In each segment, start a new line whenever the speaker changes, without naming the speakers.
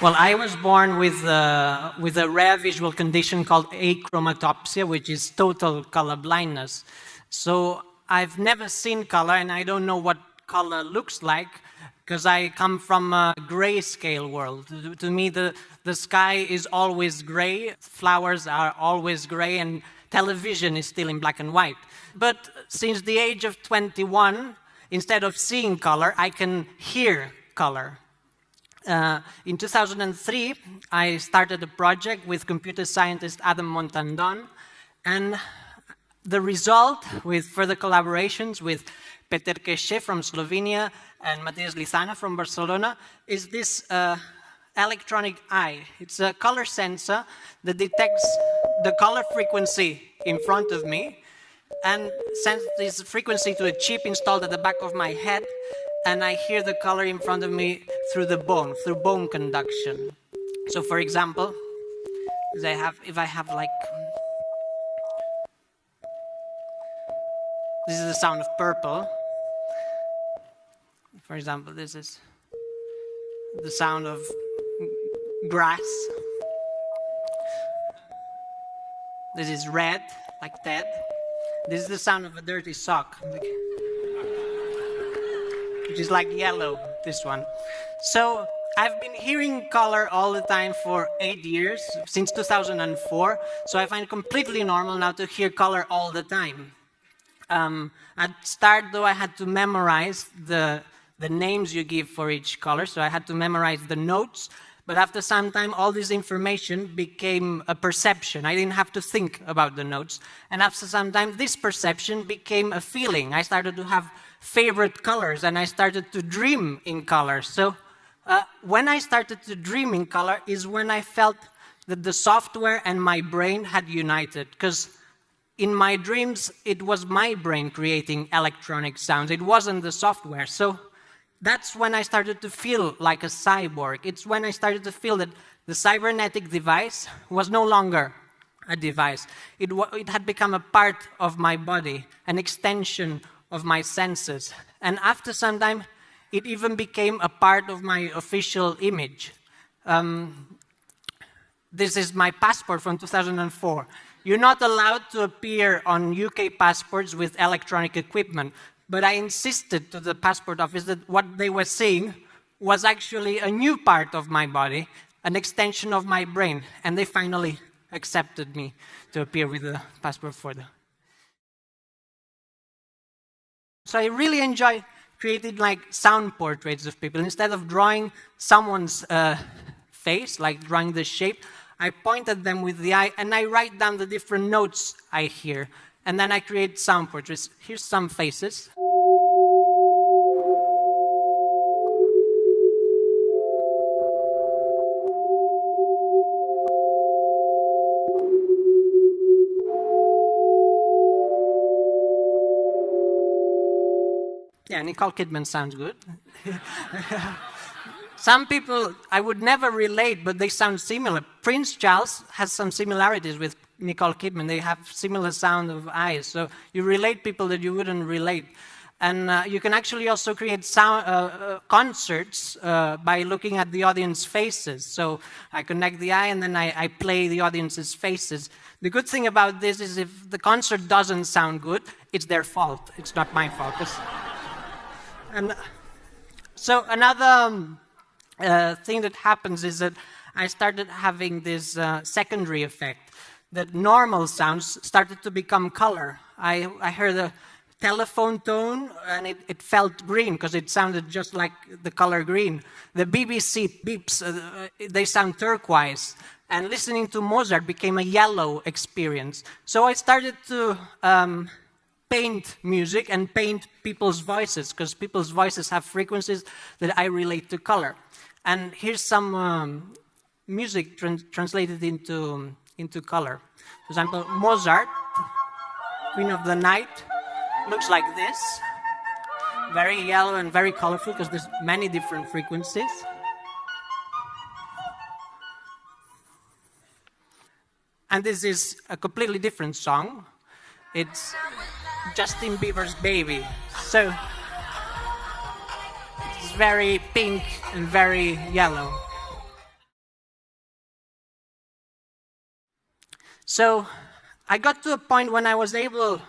Well, I was born with a rare visual condition called achromatopsia, which is total color blindness. So I've never seen color, and I don't know what color looks like, because I come from a grayscale world. To me, the sky is always gray, flowers are always gray, and television is still in black and white. But since the age of 21, instead of seeing color, I can hear color. In 2003, I started a project with computer scientist Adam Montandon, and the result, with further collaborations with Peter Queixe from Slovenia and Mateus Lizana from Barcelona, is this electronic eye. It's a color sensor that detects the color frequency in front of me and sends this frequency to a chip installed at the back of my head, and I hear the color in front of me through the bone, through bone conduction. So, for example, if I have like, this is the sound of purple. For example, this is the sound of grass. This is red, like that. This is the sound of a dirty sock, which is like yellow, this one. So I've been hearing color all the time for 8 years, since 2004, so I find it completely normal now to hear color all the time. At start, though, I had to memorize the names you give for each color, so I had to memorize the notes, but after some time, all this information became a perception. I didn't have to think about the notes, and after some time, this perception became a feeling. I started to have favorite colors, and I started to dream in color. So when I started to dream in color is when I felt that the software and my brain had united, because in my dreams, it was my brain creating electronic sounds. It wasn't the software. So that's when I started to feel like a cyborg. It's when I started to feel that the cybernetic device was no longer a device. It had become a part of my body, an extension of my senses. And after some time, it even became a part of my official image. This is my passport from 2004. You're not allowed to appear on UK passports with electronic equipment, but I insisted to the passport office that what they were seeing was actually a new part of my body, an extension of my brain, and they finally accepted me to appear with the passport photo. So I really enjoy creating like sound portraits of people. Instead of drawing someone's face, like drawing the shape, I point at them with the eye and I write down the different notes I hear. And then I create sound portraits. Here's some faces. Yeah, Nicole Kidman sounds good. Some people I would never relate, but they sound similar. Prince Charles has some similarities with Nicole Kidman. They have similar sound of eyes. So you relate people that you wouldn't relate. And you can actually also create sound, concerts by looking at the audience faces. So I connect the eye and then I play the audience's faces. The good thing about this is if the concert doesn't sound good, it's their fault. It's not my fault. And so another thing that happens is that I started having this secondary effect, that normal sounds started to become color. I heard a telephone tone and it felt green because it sounded just like the color green. The BBC beeps, they sound turquoise. And listening to Mozart became a yellow experience. So I started to paint music and paint people's voices, because people's voices have frequencies that I relate to color. And here's some music translated into color. For example, Mozart, Queen of the Night, looks like this. Very yellow and very colorful because there's many different frequencies. And this is a completely different song. It's Justin Bieber's Baby. So it's very pink and very yellow. So I got to a point when I was able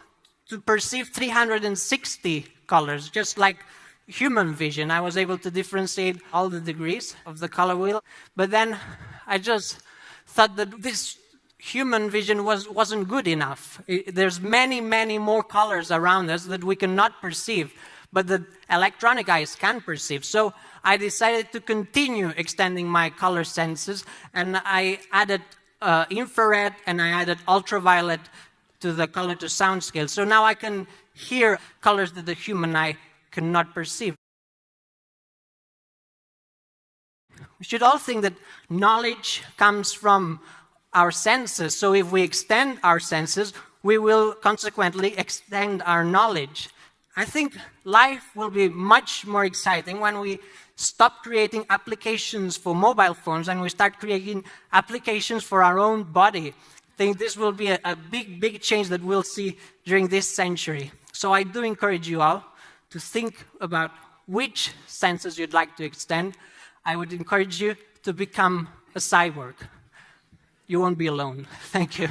to perceive 360 colors, just like human vision. I was able to differentiate all the degrees of the color wheel. But then I just thought that this human vision wasn't good enough. There's many, many more colors around us that we cannot perceive, but the electronic eyes can perceive. So I decided to continue extending my color senses, and I added infrared and I added ultraviolet to the color to sound scale. So now I can hear colors that the human eye cannot perceive. We should all think that knowledge comes from our senses. So if we extend our senses, we will consequently extend our knowledge. I think life will be much more exciting when we stop creating applications for mobile phones and we start creating applications for our own body. I think this will be a big, big change that we'll see during this century. So I do encourage you all to think about which senses you'd like to extend. I would encourage you to become a cyborg. You won't be alone. Thank you.